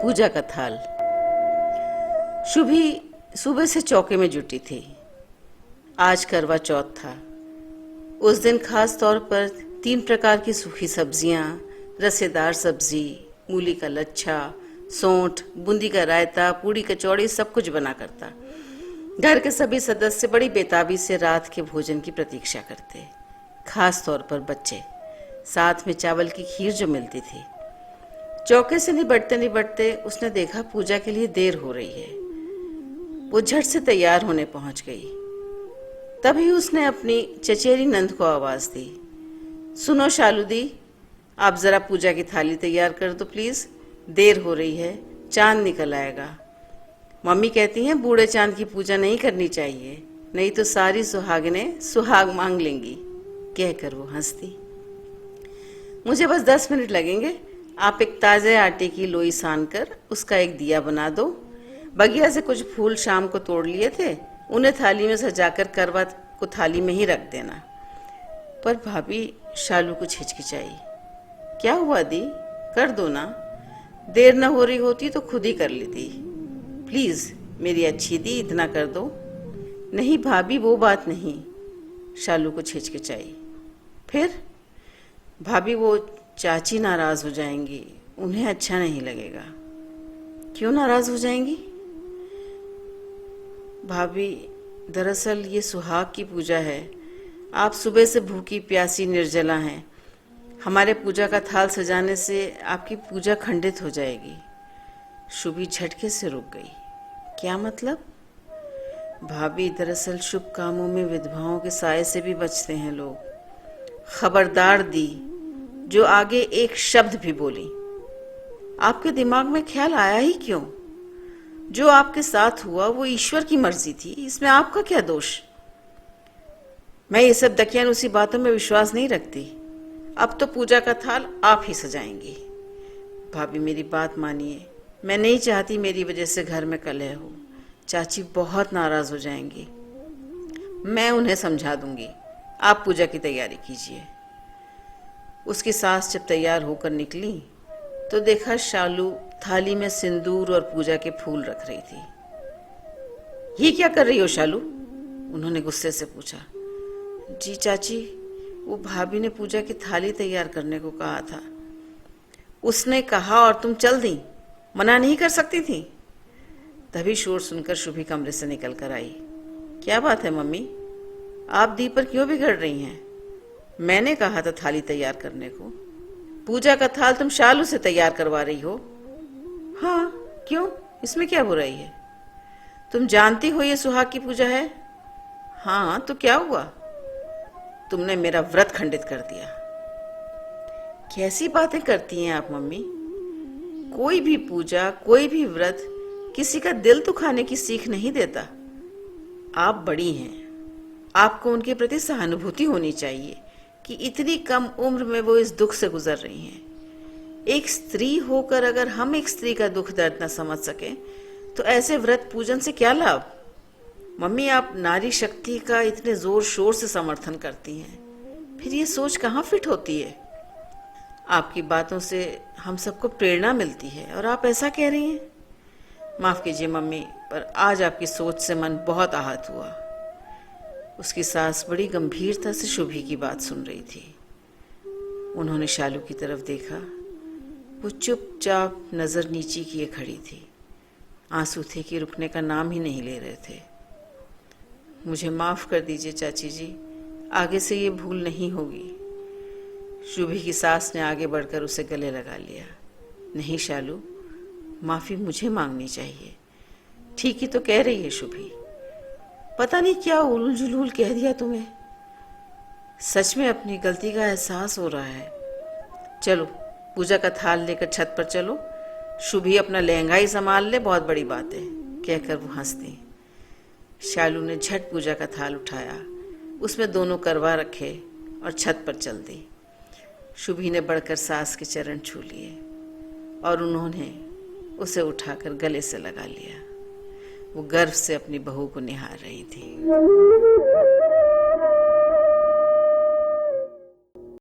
पूजा का थाल। शुभी सुबह से चौके में जुटी थी। आज करवा चौथ था। उस दिन खास तौर पर 3 प्रकार की सूखी सब्जियां, रसेदार सब्जी, मूली का लच्छा, सौंठ, बूंदी का रायता, पूड़ी कचौड़ी सब कुछ बना करता। घर के सभी सदस्य बड़ी बेताबी से रात के भोजन की प्रतीक्षा करते, खास तौर पर बच्चे। साथ में चावल की खीर जो मिलती थी। चौके से निबटते उसने देखा पूजा के लिए देर हो रही है। वो झट से तैयार होने पहुंच गई। तभी उसने अपनी चचेरी नंद को आवाज दी, सुनो शालू दी, आप जरा पूजा की थाली तैयार कर दो प्लीज, देर हो रही है, चांद निकल आएगा। मम्मी कहती हैं बूढ़े चांद की पूजा नहीं करनी चाहिए, नहीं तो सारी सुहागिनें सुहाग मांग लेंगी। कहकर वो हंसती। मुझे बस 10 मिनट लगेंगे। आप एक ताजे आटे की लोई सान कर उसका एक दिया बना दो। बगिया से कुछ फूल शाम को तोड़ लिए थे, उन्हें थाली में सजाकर करवा को थाली में ही रख देना। पर भाभी, शालू कुछ हिचकिचाई। क्या हुआ दी, कर दो ना, देर न हो रही होती तो खुद ही कर लेती। प्लीज मेरी अच्छी दी, इतना कर दो। नहीं भाभी, वो बात नहीं। शालू कुछ हिचकिचाई। फिर भाभी, वो चाची नाराज हो जाएंगी, उन्हें अच्छा नहीं लगेगा। क्यों नाराज हो जाएंगी? भाभी, दरअसल ये सुहाग की पूजा है। आप सुबह से भूखी प्यासी निर्जला हैं। हमारे पूजा का थाल सजाने से आपकी पूजा खंडित हो जाएगी। शुभी झटके से रुक गई। क्या मतलब? भाभी, दरअसल शुभ कामों में विधवाओं के साये से भी बचते हैं लोग। खबरदार दी, जो आगे एक शब्द भी बोली। आपके दिमाग में ख्याल आया ही क्यों? जो आपके साथ हुआ वो ईश्वर की मर्जी थी, इसमें आपका क्या दोष? मैं ये सब दकियानुसी बातों में विश्वास नहीं रखती। अब तो पूजा का थाल आप ही सजाएंगी। भाभी, मेरी बात मानिए, मैं नहीं चाहती मेरी वजह से घर में कलह हो। चाची बहुत नाराज हो जाएंगी। मैं उन्हें समझा दूंगी। आप पूजा की तैयारी कीजिए। उसकी सास जब तैयार होकर निकली तो देखा शालू थाली में सिंदूर और पूजा के फूल रख रही थी। ये क्या कर रही हो शालू? उन्होंने गुस्से से पूछा। जी चाची, वो भाभी ने पूजा की थाली तैयार करने को कहा था। उसने कहा और तुम चल दी, मना नहीं कर सकती थी? तभी शोर सुनकर शुभी कमरे से निकल कर आई। क्या बात है मम्मी, आप दी पर क्यों बिगड़ रही हैं? मैंने कहा था थाली तैयार करने को। पूजा का थाल तुम शालू से तैयार करवा रही हो। हाँ, क्यों, इसमें क्या बुराई है? तुम जानती हो ये सुहाग की पूजा है। हाँ, तो क्या हुआ? तुमने मेरा व्रत खंडित कर दिया। कैसी बातें करती हैं आप मम्मी? कोई भी पूजा, कोई भी व्रत किसी का दिल दुखाने की सीख नहीं देता। आप बड़ी हैं, आपको उनके प्रति सहानुभूति होनी चाहिए कि इतनी कम उम्र में वो इस दुख से गुजर रही हैं। एक स्त्री होकर अगर हम एक स्त्री का दुख दर्द न समझ सके तो ऐसे व्रत पूजन से क्या लाभ? मम्मी, आप नारी शक्ति का इतने जोर शोर से समर्थन करती हैं, फिर ये सोच कहाँ फिट होती है? आपकी बातों से हम सबको प्रेरणा मिलती है और आप ऐसा कह रही हैं। माफ कीजिए मम्मी, पर आज आपकी सोच से मन बहुत आहत हुआ। उसकी सास बड़ी गंभीरता से शुभी की बात सुन रही थी। उन्होंने शालू की तरफ देखा। वो चुपचाप नजर नीची किए खड़ी थी। आंसू थे कि रुकने का नाम ही नहीं ले रहे थे। मुझे माफ कर दीजिए चाची जी, आगे से ये भूल नहीं होगी। शुभी की सास ने आगे बढ़कर उसे गले लगा लिया। नहीं शालू, माफी मुझे मांगनी चाहिए। ठीक ही तो कह रही है शुभी। पता नहीं क्या उलूल जुलूल कह दिया तुम्हें। सच में अपनी गलती का एहसास हो रहा है। चलो पूजा का थाल लेकर छत पर चलो। शुभी अपना लहंगा ही संभाल ले, बहुत बड़ी बात है। कहकर वो हंस दी। शालू ने झट पूजा का थाल उठाया, उसमें दोनों करवा रखे और छत पर चल दी। शुभी ने बढ़कर सास के चरण छू लिए और उन्होंने उसे उठाकर गले से लगा लिया। वो गर्व से अपनी बहू को निहार रही थी।